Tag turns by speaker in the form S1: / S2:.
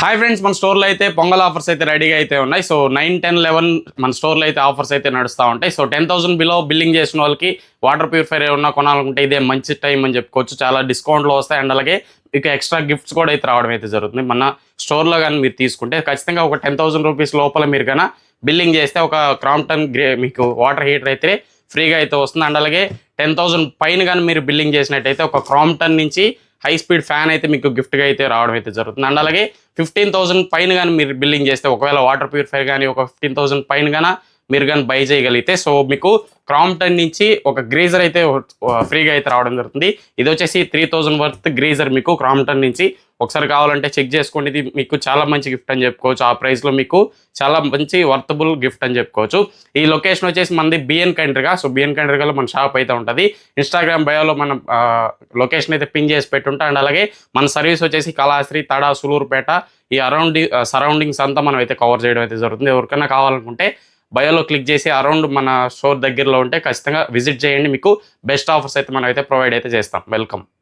S1: Hi friends, మన స్టోర్లో అయితే పొంగల్ ఆఫర్స్ అయితే రెడీగా అయితే ఉన్నాయి. సో 9, 10, 11 మన స్టోర్లో అయితే ఆఫర్స్ అయితే నడుస్తూ ఉంటాయి. సో 10,000 బిలో బిల్లింగ్ చేసిన వాళ్ళకి వాటర్ ప్యూరిఫైర్ ఏమన్నా కొనాలనుకుంటే ఇదే మంచి టైం అని చెప్పుకోవచ్చు. చాలా డిస్కౌంట్లో వస్తాయి అండ్ అలాగే మీకు ఎక్స్ట్రా గిఫ్ట్స్ కూడా అయితే రావడం అయితే జరుగుతుంది. మన స్టోర్లో కానీ మీరు తీసుకుంటే ఖచ్చితంగా ఒక 10,000 రూపీస్ లోపల మీరు కన్నా బిల్లింగ్ చేస్తే ఒక క్రాంప్టన్ మీకు వాటర్ హీటర్ అయితే ఫ్రీగా అయితే వస్తుంది. అండ్ అలాగే 10,000 పైన కానీ మీరు బిల్లింగ్ చేసినట్టయితే ఒక క్రాంప్టన్ నుంచి హై స్పీడ్ ఫ్యాన్ అయితే మీకు గిఫ్ట్గా అయితే రావడం అయితే జరుగుతుంది. అండ్ అలాగే 15,000 పైన కానీ మీరు బిల్లింగ్ చేస్తే ఒకవేళ వాటర్ ప్యూరిఫైర్ కానీ ఒక 15,000 పైన కానీ మీరు కానీ బై చేయగలిగితే సో మీకు క్రాంప్టన్ నుంచి ఒక గ్రీజర్ అయితే ఫ్రీగా అయితే రావడం జరుగుతుంది. ఇది వచ్చేసి 3,000 వర్త్ గ్రీజర్ మీకు క్రాంప్టన్ నుంచి. ఒకసారి కావాలంటే చెక్ చేసుకోండి. ఇది మీకు చాలా మంచి గిఫ్ట్ అని చెప్పుకోవచ్చు. ఆ ప్రైస్లో మీకు చాలా మంచి వర్తబుల్ గిఫ్ట్ అని చెప్పుకోవచ్చు. ఈ లొకేషన్ వచ్చేసి మనది బిఎన్ కంట్రీగా. సో బిఎన్ కంట్రీగా మన షాప్ అయితే ఉంటుంది. ఇన్స్టాగ్రామ్ బయోలో మనం లొకేషన్ అయితే పిన్ చేసి పెట్టుంటా. అండ్ అలాగే మన సర్వీస్ వచ్చేసి కళాశ్రీ, తడ, సులూరుపేట ఈ సరౌండింగ్స్ అంతా మనం అయితే కవర్ చేయడం అయితే జరుగుతుంది. ఎవరికైనా కావాలనుకుంటే బయోలో క్లిక్ చేసి అరౌండ్ మన స్టోర్ దగ్గరలో ఉంటే ఖచ్చితంగా విజిట్ చేయండి. మీకు బెస్ట్ ఆఫర్స్ అయితే మనం అయితే ప్రొవైడ్ అయితే చేస్తాం. వెల్కమ్.